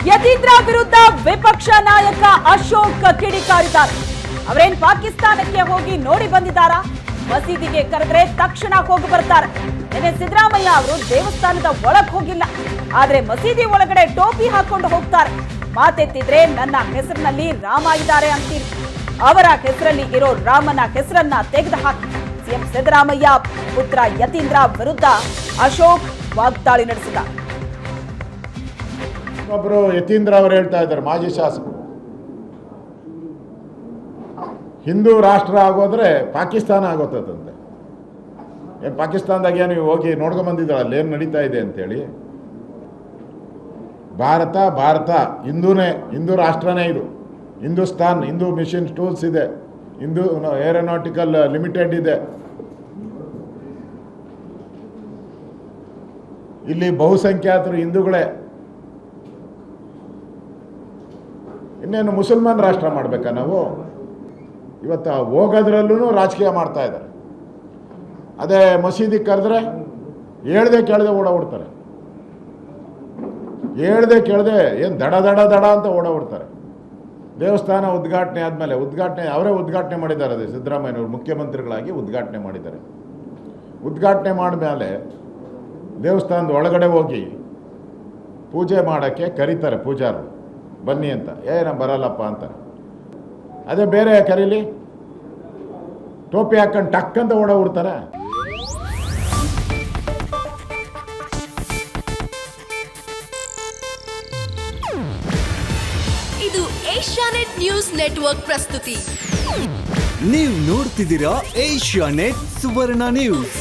ಯತೀಂದ್ರ ವಿರುದ್ಧ ವಿಪಕ್ಷ ನಾಯಕ ಅಶೋಕ್ ಕಿಡಿಕಾರಿದ್ದಾರೆ. ಅವರೇನ್ ಪಾಕಿಸ್ತಾನಕ್ಕೆ ಹೋಗಿ ನೋಡಿ ಬಂದಿದ್ದಾರಾ? ಮಸೀದಿಗೆ ಕರೆದ್ರೆ ತಕ್ಷಣ ಹೋಗಿ ಬರ್ತಾರೆ. ನಿನ್ನೆ ಸಿದ್ದರಾಮಯ್ಯ ಅವರು ದೇವಸ್ಥಾನದ ಒಳಗೆ ಹೋಗಿಲ್ಲ, ಆದ್ರೆ ಮಸೀದಿ ಒಳಗಡೆ ಟೋಪಿ ಹಾಕೊಂಡು ಹೋಗ್ತಾರೆ. ಮಾತೆತ್ತಿದ್ರೆ ನನ್ನ ಹೆಸರಿನಲ್ಲಿ ರಾಮ ಇದ್ದಾರೆ ಅಂತೀರಿ. ಅವರ ಹೆಸರಲ್ಲಿ ಇರೋ ರಾಮನ ಹೆಸರನ್ನ ತೆಗೆದು ಹಾಕಿ ಸಿಎಂ ಸಿದ್ದರಾಮಯ್ಯ ಪುತ್ರ ಯತೀಂದ್ರ ವಿರುದ್ಧ ಅಶೋಕ್ ವಾಗ್ದಾಳಿ ನಡೆಸಿದ್ದಾರೆ. ಒಬ್ಬರು ಯತೀಂದ್ರ ಅವರು ಹೇಳ್ತಾ ಇದ್ದಾರೆ, ಮಾಜಿ ಶಾಸಕರು, ಹಿಂದೂ ರಾಷ್ಟ್ರ ಆಗೋದ್ರೆ ಪಾಕಿಸ್ತಾನ ಆಗೋತದಂತೆ. ಏನು ಪಾಕಿಸ್ತಾನದಾಗ ನೀವು ಹೋಗಿ ನೋಡ್ಕೊಂಬಂದಿದ್ದಾರೆ ಅಲ್ಲಿ ಏನು ನಡೀತಾ ಇದೆ ಅಂತೇಳಿ. ಭಾರತ ಹಿಂದೂ ರಾಷ್ಟ್ರನೇ ಇದು. ಹಿಂದೂಸ್ತಾನ್, ಹಿಂದೂ ಮಿಷನ್ ಟೂಲ್ಸ್ ಇದೆ, ಹಿಂದೂ ಏರೋನಾಟಿಕಲ್ ಲಿಮಿಟೆಡ್ ಇದೆ. ಇಲ್ಲಿ ಬಹುಸಂಖ್ಯಾತರು ಹಿಂದೂಗಳೇ. ಇನ್ನೇನು ಮುಸಲ್ಮಾನ್ ರಾಷ್ಟ್ರ ಮಾಡಬೇಕಾ ನಾವು? ಇವತ್ತು ಹೋಗೋದ್ರಲ್ಲೂ ರಾಜಕೀಯ ಮಾಡ್ತಾ ಇದ್ದಾರೆ. ಅದೇ ಮಸೀದಿ ಕರೆದ್ರೆ ಹೇಳ್ದೆ ಕೇಳದೆ ಓಡಾಡ್ತಾರೆ. ಹೇಳ್ದೆ ಕೇಳದೆ ಏನು ದಡ ಅಂತ ಓಡಾಡ್ತಾರೆ. ದೇವಸ್ಥಾನ ಉದ್ಘಾಟನೆ ಆದಮೇಲೆ ಅವರೇ ಉದ್ಘಾಟನೆ ಮಾಡಿದ್ದಾರೆ. ಅದೇ ಸಿದ್ದರಾಮಯ್ಯನವರು ಮುಖ್ಯಮಂತ್ರಿಗಳಾಗಿ ಉದ್ಘಾಟನೆ ಮಾಡಿದ್ದಾರೆ. ಉದ್ಘಾಟನೆ ಮಾಡಿದ್ಮೇಲೆ ದೇವಸ್ಥಾನದ ಒಳಗಡೆ ಹೋಗಿ ಪೂಜೆ ಮಾಡೋಕ್ಕೆ ಕರೀತಾರೆ ಪೂಜಾರರು, ಬನ್ನಿ ಅಂತ. ನಾನು ಬರಲ್ಲಪ್ಪ ಅಂತಾರೆ. ಅದೇ ಬೇರೆ ಕರೀಲಿ, ಟೋಪಿ ಹಾಕೊಂಡು ಟಕ್ ಅಂತ ಓಡಾಡ್ತಾರೆ. ಇದು ಏಷ್ಯಾನೆಟ್ ನ್ಯೂಸ್ ನೆಟ್ವರ್ಕ್ ಪ್ರಸ್ತುತಿ. ನೀವು ನೋಡ್ತಿದ್ದೀರಾ ಏಷ್ಯಾನೆಟ್ ಸುವರ್ಣ ನ್ಯೂಸ್.